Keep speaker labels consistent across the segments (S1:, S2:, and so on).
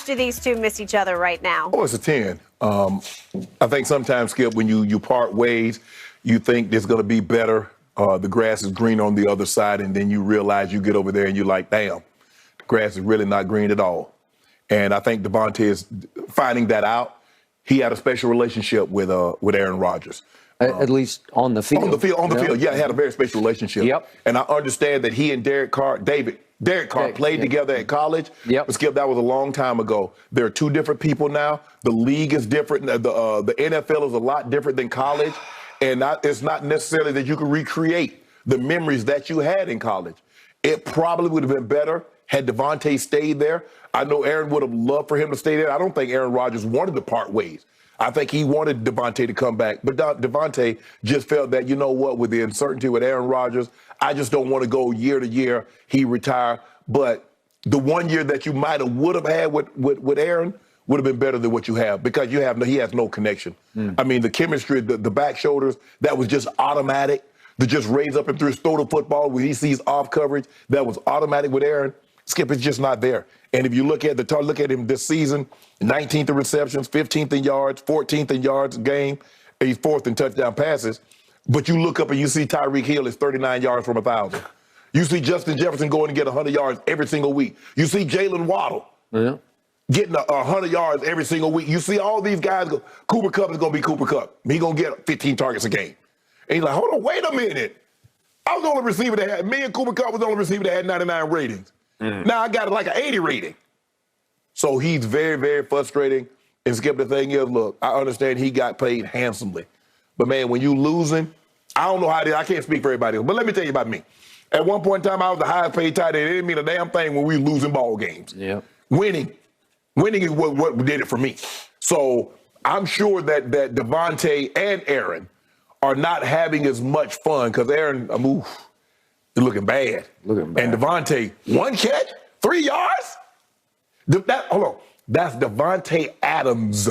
S1: do these two miss each other right now?
S2: Oh, it's a 10. I think sometimes, Skip, when you part ways, you think there's going to be better. The grass is green on the other side, and then you realize you get over there and you're like, damn, the grass is really not green at all. And I think Davante is finding that out. He had a special relationship with Aaron Rodgers.
S3: At least on the field.
S2: On the field. Yeah, he had a very special relationship.
S3: Yep.
S2: And I understand that he and Derek Carr played together at college.
S3: Yep.
S2: But Skip, that was a long time ago. There are two different people now. The league is different. The NFL is a lot different than college. And it's not necessarily that you can recreate the memories that you had in college. It probably would have been better had Davante stayed there. I know Aaron would have loved for him to stay there. I don't think Aaron Rodgers wanted to part ways. I think he wanted Davante to come back. But Davante just felt that, you know what, with the uncertainty with Aaron Rodgers, I just don't want to go year to year. He retired. But the 1 year that you would have had with Aaron would have been better than what you have, because he has no connection. I mean, the chemistry, the back shoulders, that was just automatic. To just raise up and throw the football when he sees off coverage, that was automatic with Aaron. Skip, it's just not there. And if you look at him this season, 19th in receptions, 15th in yards, 14th in yards a game, he's 4th in touchdown passes. But you look up and you see Tyreek Hill is 39 yards from 1,000. You see Justin Jefferson going to get 100 yards every single week. You see Jalen Waddle getting 100 yards every single week. You see all these guys go. Cooper Kupp is going to be Cooper Kupp. He's going to get 15 targets a game. And he's like, hold on, wait a minute. I was the only receiver that had, me and Cooper Kupp was the only receiver that had 99 ratings. Now I got like an 80 rating. So he's very, very frustrating. And Skip, the thing is, look, I understand he got paid handsomely. But, man, when you losing, I don't know how it is. I can't speak for everybody else. But let me tell you about me. At one point in time, I was the highest paid tight end. It didn't mean a damn thing when we were losing ball games.
S3: Yeah.
S2: Winning is what did it for me. So I'm sure that Davante and Aaron are not having as much fun, because Aaron, they're looking bad. And Davante, 1 catch, 3 yards? Hold on. That's Davante Adams.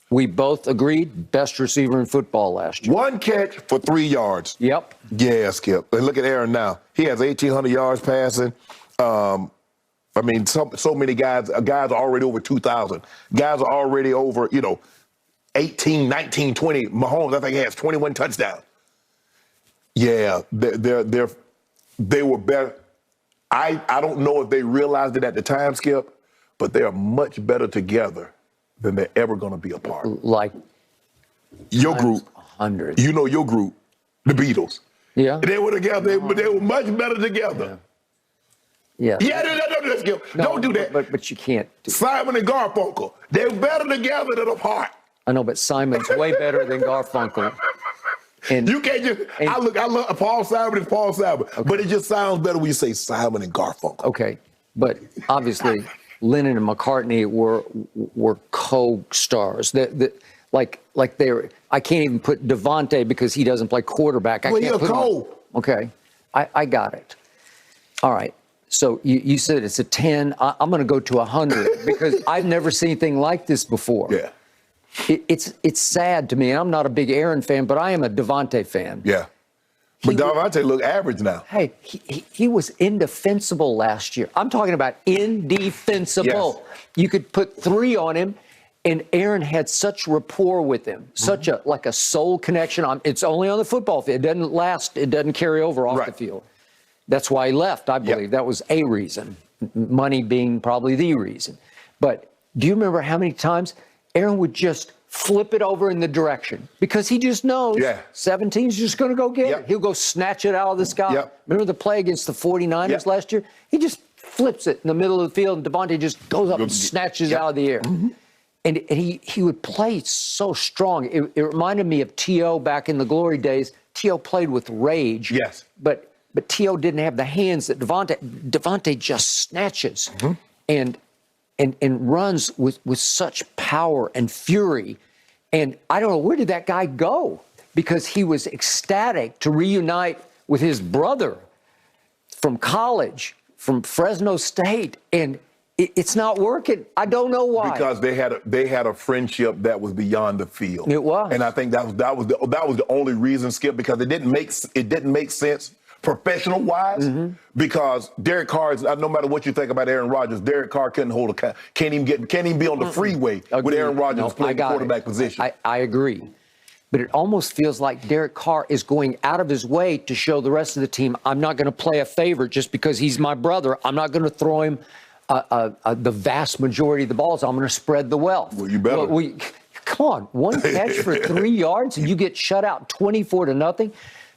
S3: We both agreed, best receiver in football last year.
S2: 1 catch for 3 yards.
S3: Yep.
S2: Yeah, Skip. And look at Aaron now. He has 1,800 yards passing. I mean, so many guys are already over 2,000. Guys are already over, 18, 19, 20. Mahomes, I think, has 21 touchdowns. Yeah, they were better. I don't know if they realized it at the time, Skip, but they are much better together than they're ever going to be apart.
S3: Like
S2: your group,
S3: 100.
S2: You know your group, the Beatles.
S3: Yeah.
S2: They were together, but they were much better together.
S3: Yeah.
S2: Yeah, no, Skip.
S3: No,
S2: don't do that.
S3: But you can't.
S2: Simon and Garfunkel, they're better together than apart.
S3: I know, but Simon's way better than Garfunkel. And
S2: you can't just. I love Paul Simon is Paul Simon, but it just sounds better when you say Simon and Garfunkel.
S3: Okay, but obviously Lennon and McCartney were co-stars. Like they're. I can't even put Davante because he doesn't play quarterback.
S2: Well, you're co.
S3: Okay, I got it. All right. So you said it's a 10. I'm going to go to 100 because I've never seen anything like this before.
S2: Yeah.
S3: It's sad to me. And I'm not a big Aaron fan, but I am a Davante fan.
S2: Yeah. But Davante look average now.
S3: Hey, he was indefensible last year. I'm talking about indefensible. Yes. You could put 3 on him, and Aaron had such rapport with him, such a soul connection. It's only on the football field. It doesn't last. It doesn't carry over off the field. That's why he left, I believe. Yep. That was a reason, money being probably the reason. But do you remember how many times Aaron would just flip it over in the direction? Because he just knows 17's just going to go get it. He'll go snatch it out of the sky. Remember the play against the 49ers last year? He just flips it in the middle of the field, and Davante just goes up and snatches it out of the air. And he would play so strong. It reminded me of T.O. back in the glory days. T.O. played with rage.
S2: Yes.
S3: But T.O. didn't have the hands that Davante just snatches and runs with such power and fury. And I don't know, where did that guy go? Because he was ecstatic to reunite with his brother from college, from Fresno State. And it's not working. I don't know why.
S2: Because they had a friendship that was beyond the field.
S3: It was.
S2: And I think that was the only reason, Skip, because it didn't make sense professional wise, because Derek Carr is, no matter what you think about Aaron Rodgers, Derek Carr can't even be on the freeway with Aaron Rodgers playing the quarterback position.
S3: I agree. But it almost feels like Derek Carr is going out of his way to show the rest of the team, I'm not going to play a favor just because he's my brother. I'm not going to throw him the vast majority of the balls. I'm going to spread the wealth.
S2: Well, you better.
S3: Come on, one catch for 3 yards and you get shut out 24-0.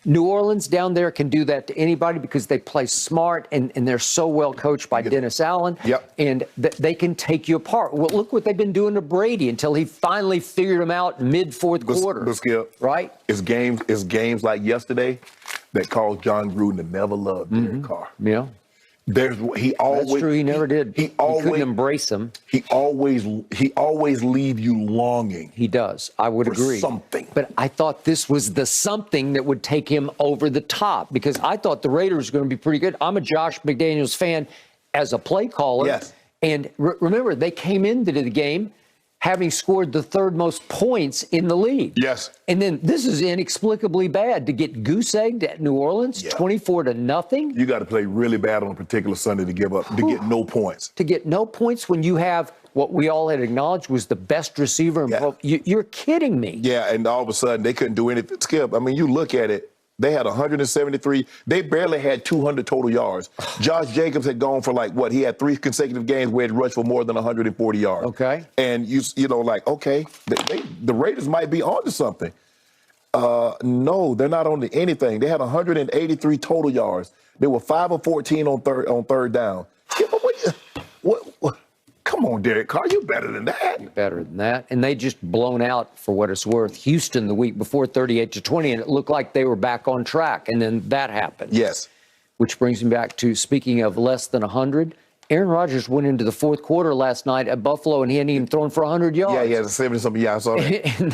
S3: New Orleans down there can do that to anybody because they play smart and they're so well coached by Dennis Allen.
S2: Yep.
S3: And they can take you apart. Well, look what they've been doing to Brady until he finally figured him out mid-fourth quarter.
S2: But Skip,
S3: right?
S2: It's games like yesterday that caused John Gruden to never love Derek Carr.
S3: Yeah.
S2: That's true.
S3: He never did. He couldn't embrace him.
S2: He always leave you longing.
S3: He does. I would agree.
S2: Something.
S3: But I thought this was the something that would take him over the top because I thought the Raiders were going to be pretty good. I'm a Josh McDaniels fan as a play caller.
S2: Yes.
S3: And remember, they came into the game having scored the third most points in the league.
S2: Yes.
S3: And then this is inexplicably bad to get goose-egged at New Orleans, 24-0.
S2: You got to play really bad on a particular Sunday to get no points.
S3: To get no points when you have what we all had acknowledged was the best receiver in pro. You're kidding me.
S2: Yeah, and all of a sudden they couldn't do anything. Skip, I mean, you look at it. They had 173. They barely had 200 total yards. Josh Jacobs had gone for he had 3 consecutive games where he rushed for more than 140 yards.
S3: Okay.
S2: And the Raiders might be onto something. No, they're not on to anything. They had 183 total yards. They were 5 of 14 on third down. Skip, what? Come on, Derek Carr, you're better than that.
S3: You're better than that. And they just blown out, for what it's worth, Houston the week before 38-20, and it looked like they were back on track. And then that happened.
S2: Yes. Which
S3: brings me back to, speaking of less than 100, Aaron Rodgers went into the fourth quarter last night at Buffalo, and he hadn't even thrown for 100 yards.
S2: Yeah, he has a 70-something yards. I saw that.
S3: And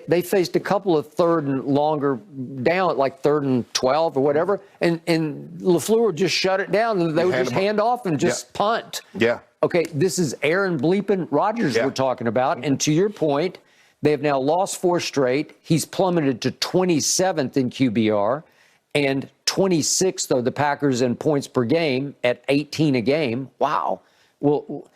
S3: they faced a couple of third and longer down, like 3rd and 12 or whatever, and LaFleur just shut it down, and they would just hand off and just punt.
S2: Yeah.
S3: Okay, this is Aaron bleeping Rodgers we're talking about. And to your point, they have now lost 4 straight. He's plummeted to 27th in QBR and 26th of the Packers in points per game at 18 a game. Wow. Well,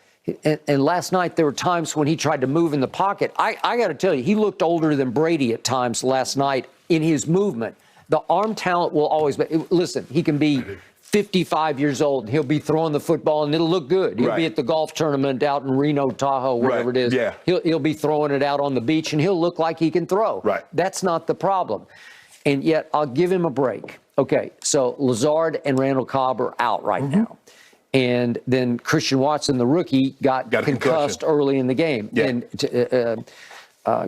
S3: and last night there were times when he tried to move in the pocket. I got to tell you, he looked older than Brady at times last night in his movement. The arm talent will always be. Listen, he can be 55 years old, and he'll be throwing the football, and it'll look good. He'll be at the golf tournament out in Reno, Tahoe, whatever it is.
S2: Yeah.
S3: He'll be throwing it out on the beach, and he'll look like he can throw.
S2: Right.
S3: That's not the problem. And yet, I'll give him a break. Okay, so Lazard and Randall Cobb are out right now. And then Christian Watson, the rookie, got concussed early in the game.
S2: Yeah.
S3: And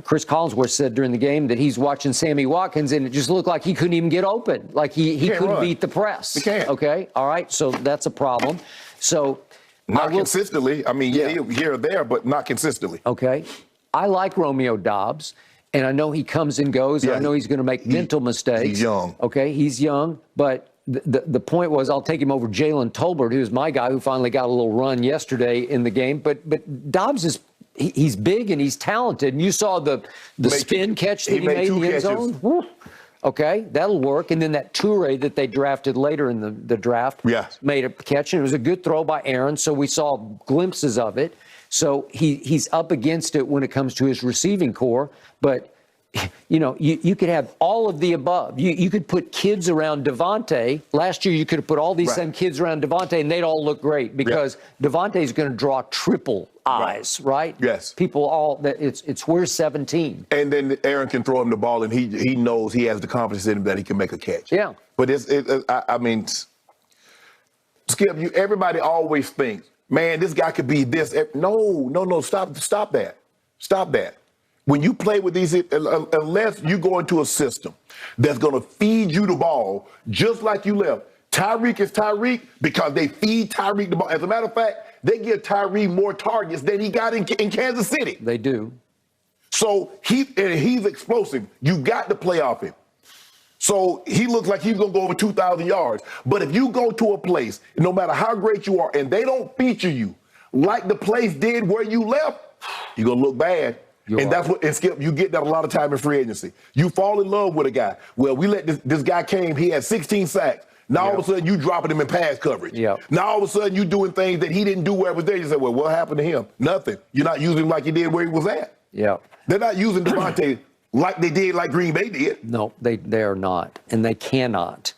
S3: Chris Collinsworth said during the game that he's watching Sammy Watkins, and it just looked like he couldn't even get open. Like he couldn't beat the press.
S2: He can't.
S3: Okay, all right, so that's a problem. So
S2: not consistently. I mean, here or there, but not consistently.
S3: Okay. I like Romeo Doubs, and I know he comes and goes. And I know he's going to make mental mistakes.
S2: He's young.
S3: Okay, he's young, but the point was I'll take him over Jalen Tolbert, who's my guy who finally got a little run yesterday in the game. But Doubs is he's big and he's talented. And you saw the spin catch that he made in the end zone. Woo. Okay, that'll work. And then that Toure that they drafted later in the draft made a catch, and it was a good throw by Aaron. So we saw glimpses of it. So he's up against it when it comes to his receiving core. But, you could have all of the above. You could put kids around Davante. Last year, you could have put all these same kids around Davante, and they'd all look great because Davante is going to draw triple eyes, right?
S2: Yes.
S3: People it's where's 17.
S2: And then Aaron can throw him the ball, and he knows he has the confidence in him that he can make a catch.
S3: Yeah.
S2: But I mean, Skip, everybody always thinks, man, this guy could be this. No, stop that. Stop that. When you play with these, unless you go into a system that's going to feed you the ball, just like you left, Tyreek is Tyreek because they feed Tyreek the ball. As a matter of fact, they give Tyreek more targets than he got in Kansas City.
S3: They do.
S2: So he's explosive. You got to play off him. So he looks like he's going to go over 2,000 yards. But if you go to a place, no matter how great you are, and they don't feature you like the place did where you left, you're going to look bad. And that's what, and Skip, you get that a lot of time in free agency. You fall in love with a guy. Well, we let this guy came, he had 16 sacks. Now all of a sudden you dropping him in pass coverage. Now all of a sudden you doing things that he didn't do where he was there. You say, well, what happened to him? Nothing. You're not using him like you did where he was at. They're not using Davante like they did, like Green Bay did.
S3: No, they are not, and they cannot.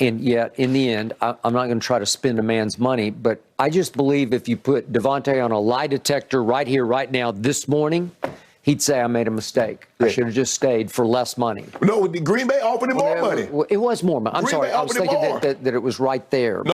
S3: And yet, in the end, I'm not going to try to spend a man's money, but I just believe if you put Davante on a lie detector right here, right now, this morning, he'd say I made a mistake. I should have just stayed for less money.
S2: No, Green Bay offered him more money.
S3: It was more money. I'm
S2: Green
S3: sorry,
S2: Bay
S3: I was
S2: offered him
S3: thinking
S2: more.
S3: that it was right there.